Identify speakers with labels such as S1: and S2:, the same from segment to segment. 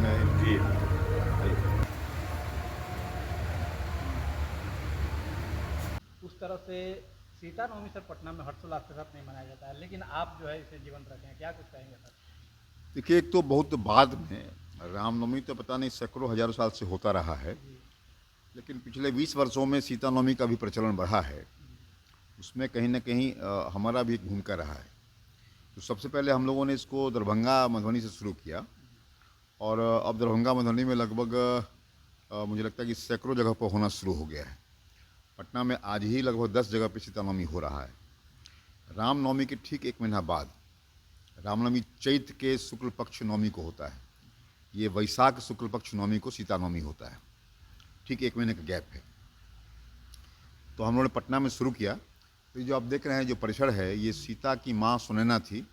S1: में इनकी
S2: उस तरह से सीता नवमी सर पटना में हर्षोल्लास के साथ नहीं मनाया जाता है, लेकिन आप जो है इसे जीवंत रखें हैं, क्या कुछ कहेंगे सर?
S1: देखिए, एक तो बहुत बाद में रामनवमी तो पता नहीं सैकड़ों हजारों साल से होता रहा है,
S2: जी।
S1: लेकिन पिछले 20 वर्षों में सीता नवमी का भी प्रचलन बढ़ा है। उसमें कहीं न कहीं हमारा भी एक भूमिका रहा है। तो सबसे पहले हम लोगों ने इसको दरभंगा, मधुबनी से शुरू किया और अब दरभंगा, मधुबनी में लगभग मुझे लगता है कि सैकड़ों जगह पर होना शुरू हो गया है। पटना में आज ही लगभग 10 जगह पे सीता नवमी हो रहा है। रामनवमी के ठीक 1 महीना बाद रामनवमी चैत्र के शुक्ल पक्ष नवमी को होता है। ये वैशाख शुक्ल पक्ष नवमी को सीता नवमी होता है। ठीक 1 महीने का गैप है। तो हम लोगों ने पटना में शुरू किया। तो ये जो आप देख रहे हैं जो परिसर है, ये सीता की माँ सुनैना थी,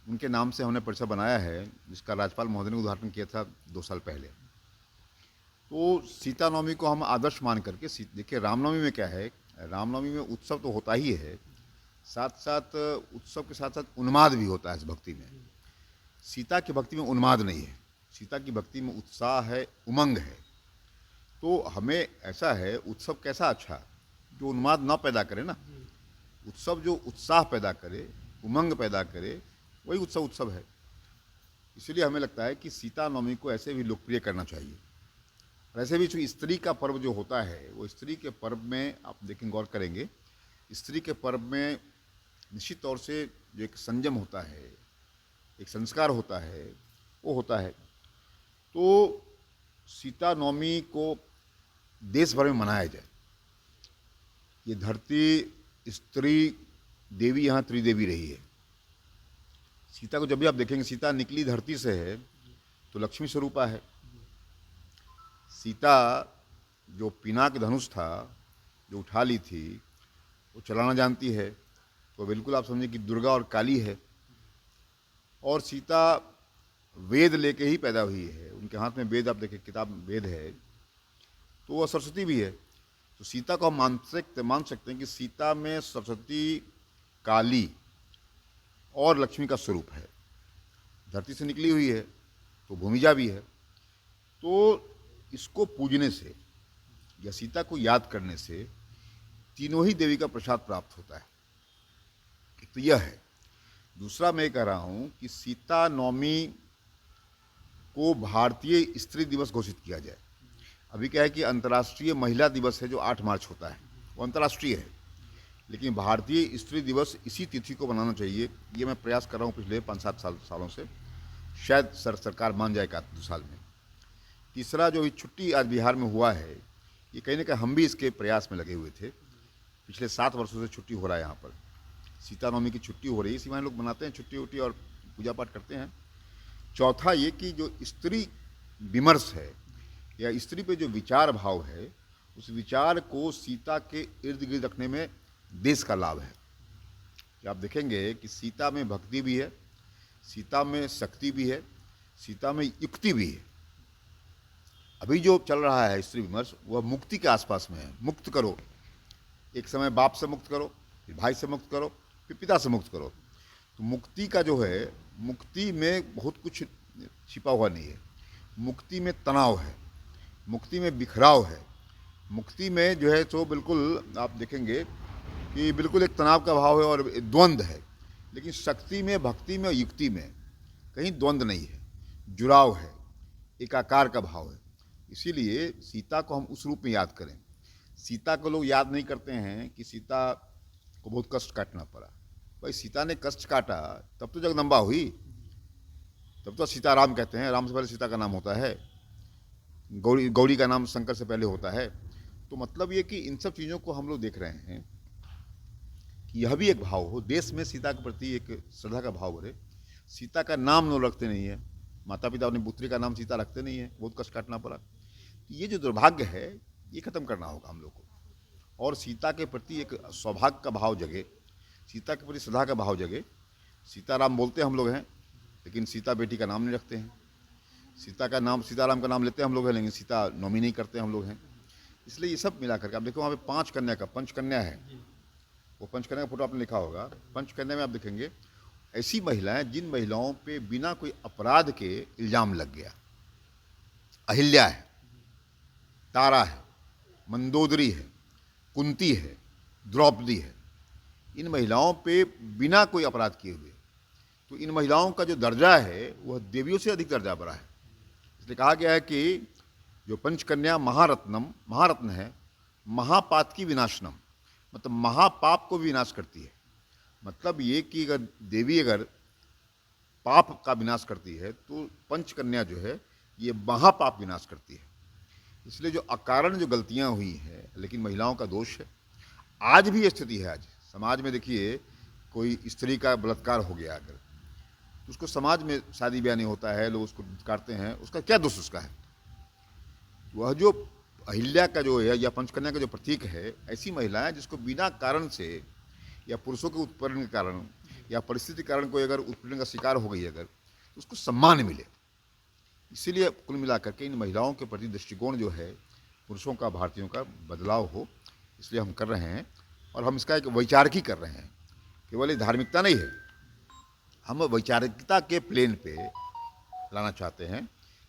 S1: उनके नाम से हमने परिसर बनाया है, जिसका राज्यपाल महोदय ने उद्घाटन किया था 2 साल पहले। तो सीता नवमी को हम आदर्श मान करके देखिए, रामनवमी में क्या है, रामनवमी में उत्सव तो होता ही है, साथ साथ उत्सव के साथ साथ उन्माद भी होता है इस भक्ति में। सीता की भक्ति में उन्माद नहीं है, सीता की भक्ति में उत्साह है, उमंग है। तो हमें ऐसा है, उत्सव कैसा अच्छा जो उन्माद ना पैदा करे ना, उत्सव जो उत्साह पैदा करे, उमंग पैदा करे, वही उत्सव है। इसलिए हमें लगता है कि सीता नवमी को ऐसे भी लोकप्रिय करना चाहिए। और ऐसे भी जो स्त्री का पर्व जो होता है, वो स्त्री के पर्व में आप देखें, गौर करेंगे, स्त्री के पर्व में निश्चित तौर से जो एक संयम होता है, एक संस्कार होता है, वो होता है। तो सीता नवमी को देश भर में मनाया जाए। ये धरती, स्त्री, देवी यहाँ त्रिदेवी रही है। सीता को जब भी आप देखेंगे, सीता निकली धरती से है तो लक्ष्मी स्वरूपा है। सीता जो पिनाक धनुष था, जो उठा ली थी, वो चलाना जानती है, तो बिल्कुल आप समझें कि दुर्गा और काली है। और सीता वेद लेके ही पैदा हुई है, उनके हाथ में वेद, आप देखें किताब वेद है, तो वह सरस्वती भी है। तो सीता को हम मान सकते हैं कि सीता में सरस्वती, काली और लक्ष्मी का स्वरूप है। धरती से निकली हुई है तो भूमिजा भी है। तो इसको पूजने से या सीता को याद करने से तीनों ही देवी का प्रसाद प्राप्त होता है। एक तो यह है। दूसरा मैं कह रहा हूँ कि सीता नवमी को भारतीय स्त्री दिवस घोषित किया जाए। अभी क्या है कि अंतर्राष्ट्रीय महिला दिवस है जो 8 मार्च होता है, वो अंतर्राष्ट्रीय है, लेकिन भारतीय स्त्री दिवस इसी तिथि को बनाना चाहिए। ये मैं प्रयास कर रहा हूँ पिछले 5-7 सालों से, शायद सरकार मान जाए 1-2 साल में। तीसरा, जो छुट्टी आज बिहार में हुआ है, ये कहीं ना कहीं हम भी इसके प्रयास में लगे हुए थे। पिछले 7 वर्षों से छुट्टी हो रहा है यहाँ पर, सीता नवमी की छुट्टी हो रही है, इसी बहाने लोग मनाते हैं छुट्टी उट्टी और पूजा पाठ करते हैं। चौथा ये कि जो स्त्री विमर्श है या स्त्री पे जो विचार भाव है, उस विचार को सीता के इर्द गिर्द रखने में देश का लाभ है। कि आप देखेंगे कि सीता में भक्ति भी है, सीता में शक्ति भी है, सीता में युक्ति भी है। अभी जो चल रहा है स्त्री विमर्श, वह मुक्ति के आसपास में है। मुक्त करो, एक समय बाप से मुक्त करो, फिर भाई से मुक्त करो, फिर पिता से मुक्त करो। तो मुक्ति का जो है, मुक्ति में बहुत कुछ छिपा हुआ नहीं है। मुक्ति में तनाव है, मुक्ति में बिखराव है, मुक्ति में जो है सो बिल्कुल आप देखेंगे कि बिल्कुल एक तनाव का भाव है और द्वंद्व है। लेकिन शक्ति में, भक्ति में और युक्ति में कहीं द्वंद्व नहीं है, जुड़ाव है, एकाकार का भाव है। इसीलिए सीता को हम उस रूप में याद करें। सीता को लोग याद नहीं करते हैं कि सीता को बहुत कष्ट काटना पड़ा। भाई, सीता ने कष्ट काटा तब तो जगदम्बा हुई, तब तो सीताराम कहते हैं। राम से पहले सीता का नाम होता है, गौरी का नाम शंकर से पहले होता है। तो मतलब ये कि इन सब चीज़ों को हम लोग देख रहे हैं कि यह भी एक भाव हो, देश में सीता के प्रति एक श्रद्धा का भाव बढ़े। सीता का नाम लोग रखते नहीं है, माता पिता अपनी पुत्री का नाम सीता रखते नहीं है, बहुत कष्ट काटना पड़ा। ये जो दुर्भाग्य है, ये खत्म करना होगा हम लोग को, और सीता के प्रति एक सौभाग्य का भाव जगे, सीता के प्रति श्रद्धा का भाव जगे। सीताराम बोलते हम लोग हैं, लेकिन सीता बेटी का नाम नहीं रखते हैं। सीताराम का नाम लेते हैं हम लोग हैं, लेकिन सीता नवमी नहीं करते हम लोग हैं। इसलिए ये सब मिला करके आप देखो, वहाँ पे 5 कन्या का पंचकन्या है, वो पंचकन्या का फोटो आपने लिखा होगा। पंचकन्या में आप देखेंगे ऐसी महिलाएं जिन महिलाओं पे बिना कोई अपराध के इल्ज़ाम लग गया, अहिल्या है, तारा है, मंदोदरी है, कुंती है, द्रौपदी है। इन महिलाओं पे बिना कोई अपराध किए हुए, तो इन महिलाओं का जो दर्जा है वह देवियों से अधिक दर्जा बड़ा है। इसलिए कहा गया है कि जो पंचकन्या महारत्न है, महापात की विनाशनम, मतलब महापाप को विनाश करती है। मतलब ये कि अगर देवी अगर पाप का विनाश करती है तो पंचकन्या जो है ये महापाप विनाश करती है। इसलिए जो अकारण जो गलतियां हुई हैं, लेकिन महिलाओं का दोष है। आज भी ये स्थिति है। आज समाज में देखिए, कोई स्त्री का बलात्कार हो गया अगर, तो उसको समाज में शादी ब्याह नहीं होता है, लोग उसको काटते हैं, उसका क्या दोष उसका है? वह जो अहिल्या का जो है या पंचकन्या का जो प्रतीक है, ऐसी महिलाएं जिसको बिना कारण से या पुरुषों के उत्पीड़न के कारण या परिस्थिति के कारण कोई अगर उत्पीड़न का शिकार हो गई अगर, तो उसको सम्मान मिले। इसीलिए कुल मिलाकर के इन महिलाओं के प्रति दृष्टिकोण जो है पुरुषों का, भारतीयों का बदलाव हो, इसलिए हम कर रहे हैं। और हम इसका एक वैचारिकी कर रहे हैं, केवल ये धार्मिकता नहीं है, हम वैचारिकता के प्लेन पे लाना चाहते हैं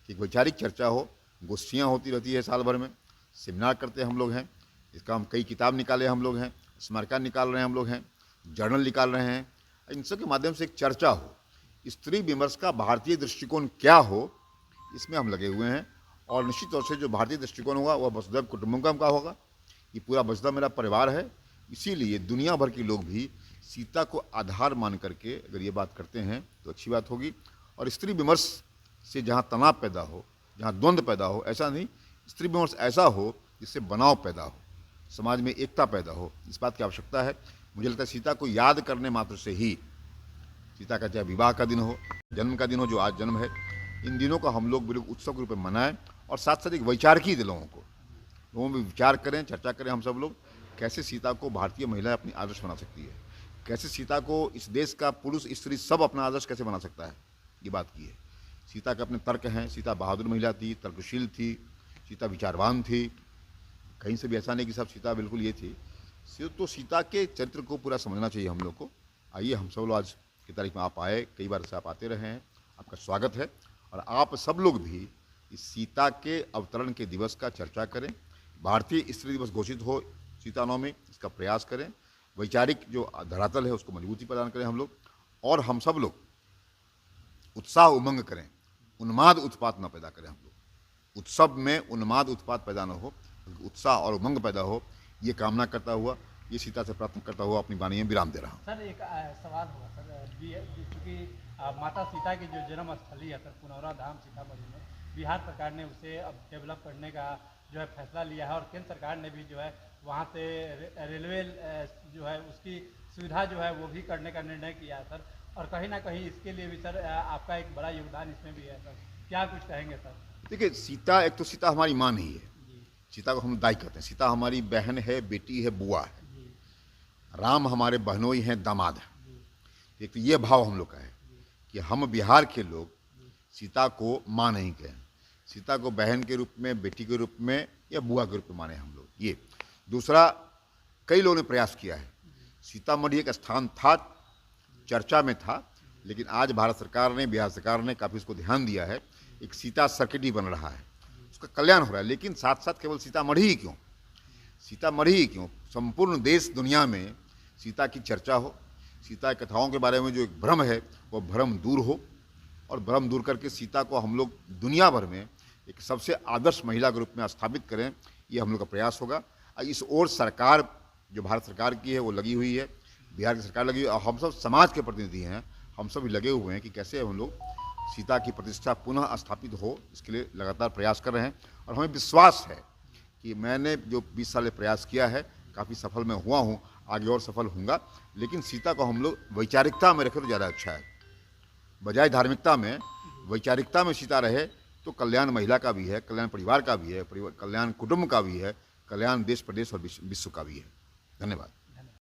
S1: कि वैचारिक चर्चा हो। गोष्ठियाँ होती रहती है साल भर में, सेमिनार करते हम लोग हैं, इसका हम कई किताब निकाले हम लोग हैं, स्मारका निकाल रहे हैं हम लोग हैं, जर्नल निकाल रहे हैं। इन सब के माध्यम से एक चर्चा हो, स्त्री विमर्श का भारतीय दृष्टिकोण क्या हो, इसमें हम लगे हुए हैं। और निश्चित तौर से जो भारतीय दृष्टिकोण होगा वह वसुधैव कुटुंबकम का होगा। ये पूरा वसुधैव मेरा परिवार है। इसीलिए दुनिया भर के लोग भी सीता को आधार मान करके अगर ये बात करते हैं तो अच्छी बात होगी। और स्त्री विमर्श से जहाँ तनाव पैदा हो, जहाँ द्वंद्व पैदा हो, ऐसा नहीं, स्त्री विमर्श ऐसा हो जिससे बनाव पैदा हो, समाज में एकता पैदा हो, इस बात की आवश्यकता है। मुझे लगता है सीता को याद करने मात्र से ही, सीता का चाहे विवाह का दिन हो, जन्म का दिन हो, जो आज जन्म है, इन दिनों को हम लोग बिल्कुल उत्सव के रूप में मनाएं। और साथ साथ एक वैचारिकी दिलों को, लोगों में विचार करें, चर्चा करें हम सब लोग, कैसे सीता को भारतीय महिला अपनी आदर्श बना सकती है, कैसे सीता को इस देश का पुरुष स्त्री सब अपना आदर्श कैसे बना सकता है, ये बात की है। सीता के अपने तर्क हैं, सीता बहादुर महिला थी, तर्कशील थी, सीता विचारवान थी, कहीं से भी ऐसा नहीं कि सब सीता बिल्कुल ये थी। तो सीता के चरित्र को पूरा समझना चाहिए हम लोग को। आइए हम सब लोग आज की तारीख में आप आए, कई बार से आप आते रहे हैं, आपका स्वागत है। और आप सब लोग भी इस सीता के अवतरण के दिवस का चर्चा करें, भारतीय स्त्री दिवस घोषित हो सीता नवमी, इसका प्रयास करें। वैचारिक जो धरातल है उसको मजबूती प्रदान करें हम लोग, और हम सब लोग उत्साह उमंग करें, उन्माद उत्पात न पैदा करें हम लोग। उत्सव में उन्माद उत्पात पैदा न हो, उत्साह और उमंग पैदा हो, ये कामना करता हुआ, ये सीता से प्रार्थना करता हुआ अपनी वाणी में विराम दे रहा हूँ।
S2: सर एक सवाल होगा सर, चूँकि माता सीता की जो जन्म स्थली है सर पुनौरा धाम सीतामढ़ी में, बिहार सरकार ने उसे अब डेवलप करने का जो है फैसला लिया है, और केंद्र सरकार ने भी जो है वहाँ से रेलवे जो है उसकी सुविधा जो है वो भी करने का निर्णय किया है सर। और कहीं ना कहीं इसके लिए भी सर आपका एक बड़ा योगदान इसमें भी है सर, क्या कुछ कहेंगे सर?
S1: देखिए, सीता एक तो सीता हमारी माँ नहीं है, सीता को हम दाई कहते हैं। सीता हमारी बहन है, बेटी है, बुआ है। राम हमारे बहनोई हैं, दामाद है। एक तो ये भाव हम लोग का है कि हम बिहार के लोग सीता को माँ नहीं कहें, सीता को बहन के रूप में, बेटी के रूप में या बुआ के रूप में माने हम लोग। ये दूसरा, कई लोगों ने प्रयास किया है, सीतामढ़ी एक स्थान था, चर्चा में था, लेकिन आज भारत सरकार ने, बिहार सरकार ने काफ़ी इसको ध्यान दिया है। एक सीता सर्किट ही बन रहा है, उसका कल्याण हो रहा है। लेकिन साथ साथ केवल सीतामढ़ी ही क्यों, सीतामढ़ी ही क्यों, संपूर्ण देश दुनिया में सीता की चर्चा हो, सीता की कथाओं के बारे में जो एक भ्रम है वो भ्रम दूर हो, और भ्रम दूर करके सीता को हम लोग दुनिया भर में एक सबसे आदर्श महिला के रूप में स्थापित करें, ये हम लोग का प्रयास होगा। इस ओर सरकार जो भारत सरकार की है वो लगी हुई है, बिहार की सरकार लगी हुई है, और हम सब समाज के प्रतिनिधि हैं, हम सब भी लगे हुए हैं कि कैसे हम लोग सीता की प्रतिष्ठा पुनः स्थापित हो, इसके लिए लगातार प्रयास कर रहे हैं। और हमें विश्वास है कि मैंने जो 20 साल प्रयास किया है काफ़ी सफल मैं हुआ हूँ, आगे और सफल होऊंगा। लेकिन सीता को हम लोग वैचारिकता में रखें तो ज़्यादा अच्छा है, बजाय धार्मिकता में। वैचारिकता में सीता रहे तो कल्याण महिला का भी है, कल्याण परिवार का भी है, कल्याण कुटुंब का भी है, कल्याण देश प्रदेश और विश्व का भी है। धन्यवाद।